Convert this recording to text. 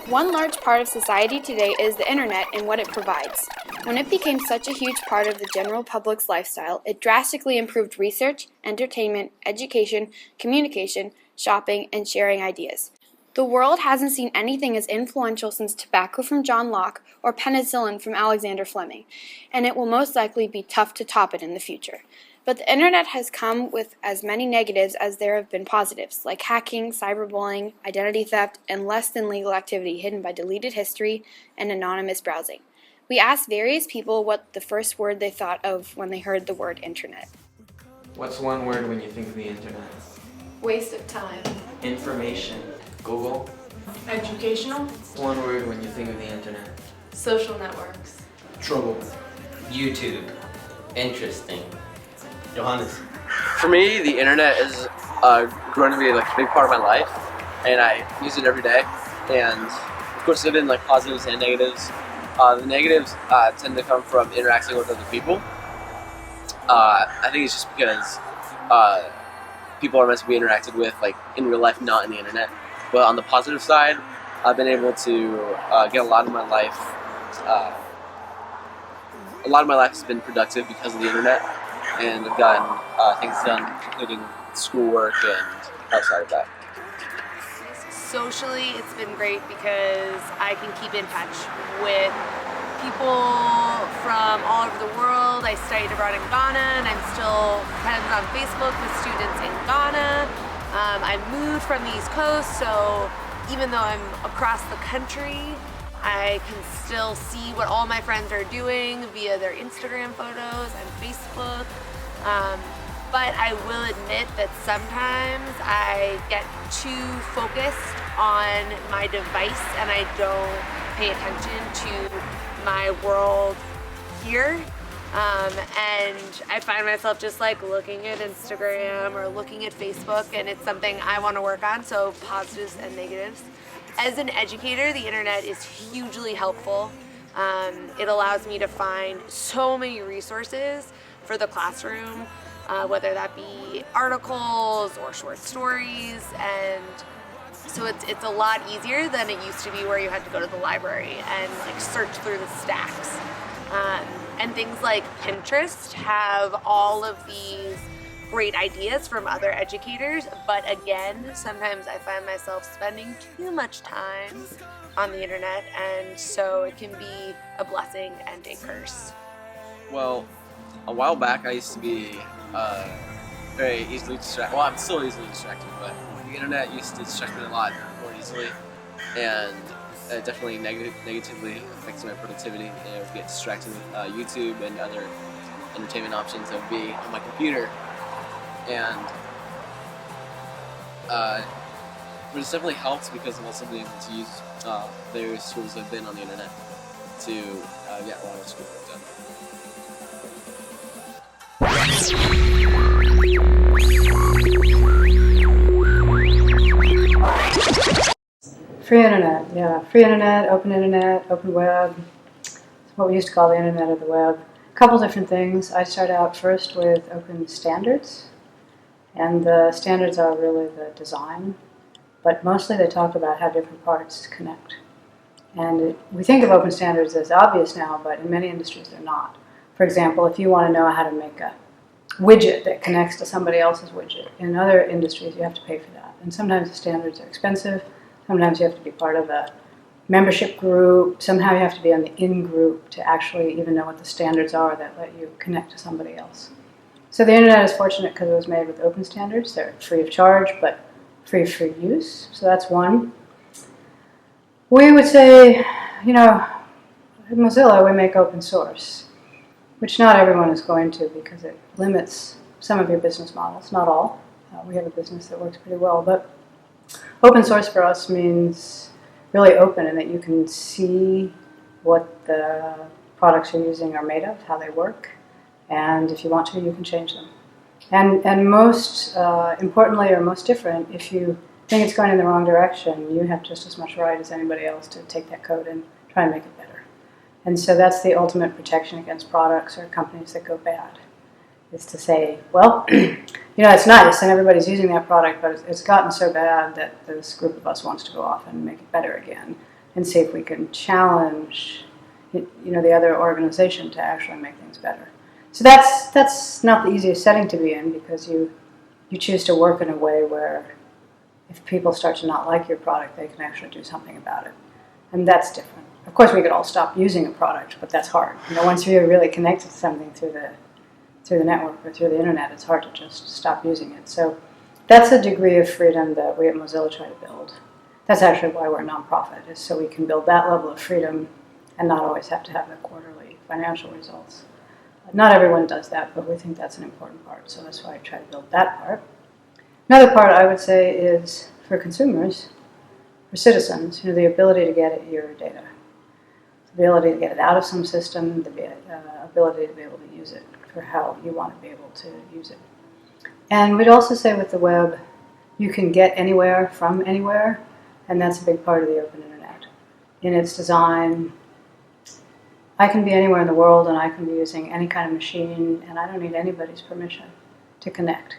One large part of society today is the internet and what it provides. When it became such a huge part of the general public's lifestyle, it drastically improved research, entertainment, education, communication, shopping, and sharing ideas. The world hasn't seen anything as influential since tobacco from John Locke or penicillin from Alexander Fleming, and it will most likely be tough to top it in the future. But the internet has come with as many negatives as there have been positives, like hacking, cyberbullying, identity theft, and less than legal activity hidden by deleted history and anonymous browsing. We asked various people what the first word they thought of when they heard the word internet. What's one word when you think of the internet? Waste of time. Information. Google. Educational. One word when you think of the internet. Social networks. Trouble. YouTube. Interesting. Johannes. For me, the internet is grown to be like a big part of my life, and I use it every day. And of course, there have been like positives and negatives. The negatives tend to come from interacting with other people. I think it's just because people are meant to be interacted with like in real life, not in the internet. But on the positive side, I've been able to get a lot of my life. A lot of my life has been productive because of the internet, and I've gotten things done, including schoolwork and outside of that. Socially, it's been great because I can keep in touch with people from all over the world. I studied abroad in Ghana, and I'm still friends on Facebook with students in Ghana. I moved from the East Coast, so even though I'm across the country, I can still see what all my friends are doing via their Instagram photos and Facebook. But I will admit that sometimes I get too focused on my device and I don't pay attention to my world here. And I find myself just like looking at Instagram or looking at Facebook, and it's something I want to work on, so positives and negatives. As an educator, the internet is hugely helpful. It allows me to find so many resources for the classroom, whether that be articles or short stories, and so it's a lot easier than it used to be where you had to go to the library and like search through the stacks. And things like Pinterest have all of these great ideas from other educators, but again, sometimes I find myself spending too much time on the internet, and so it can be a blessing and a curse. Well, a while back I used to be very easily distracted. Well, I'm still easily distracted, but the internet used to distract me a lot more easily, and it definitely negatively affects my productivity. I would get distracted with YouTube and other entertainment options that would be on my computer. And but it's definitely helped because I'm also able to use various tools I've been on the internet to get a lot of schoolwork done. Free internet, yeah. Free internet, open web. It's what we used to call the internet of the web. A couple different things. I start out first with open standards. And the standards are really the design. But mostly they talk about how different parts connect. And we think of open standards as obvious now, but in many industries they're not. For example, if you want to know how to make a widget that connects to somebody else's widget, in other industries you have to pay for that. And sometimes the standards are expensive. Sometimes you have to be part of a membership group. Somehow you have to be on the in-group to actually even know what the standards are that let you connect to somebody else. So the internet is fortunate because it was made with open standards. They're free of charge, but free for use. So that's one. We would say, you know, at Mozilla we make open source, which not everyone is going to because it limits some of your business models, not all. We have a business that works pretty well, but open source for us means really open and that you can see what the products you're using are made of, how they work, and if you want to, you can change them. And most importantly, or most different, if you think it's going in the wrong direction, you have just as much right as anybody else to take that code and try and make it better. And so that's the ultimate protection against products or companies that go bad, is to say, well, you know, it's nice and everybody's using that product, but it's gotten so bad that this group of us wants to go off and make it better again. and see if we can challenge the other organization to actually make things better. So that's not the easiest setting to be in, because you choose to work in a way where if people start to not like your product, they can actually do something about it. And that's different. Of course, we could all stop using a product, but that's hard. Once you're really connected to something through the network or through the internet, it's hard to just stop using it. So that's a degree of freedom that we at Mozilla try to build. That's actually why we're a nonprofit, is so we can build that level of freedom and not always have to have the quarterly financial results. Not everyone does that, but we think that's an important part, so that's why I try to build that part. Another part I would say is for consumers, for citizens, the ability to get at your data, the ability to get it out of some system, the ability to be able to use it for how you want to be able to use it. And we'd also say with the web, you can get anywhere from anywhere, and that's a big part of the open internet. In its design, I can be anywhere in the world and I can be using any kind of machine, and I don't need anybody's permission to connect.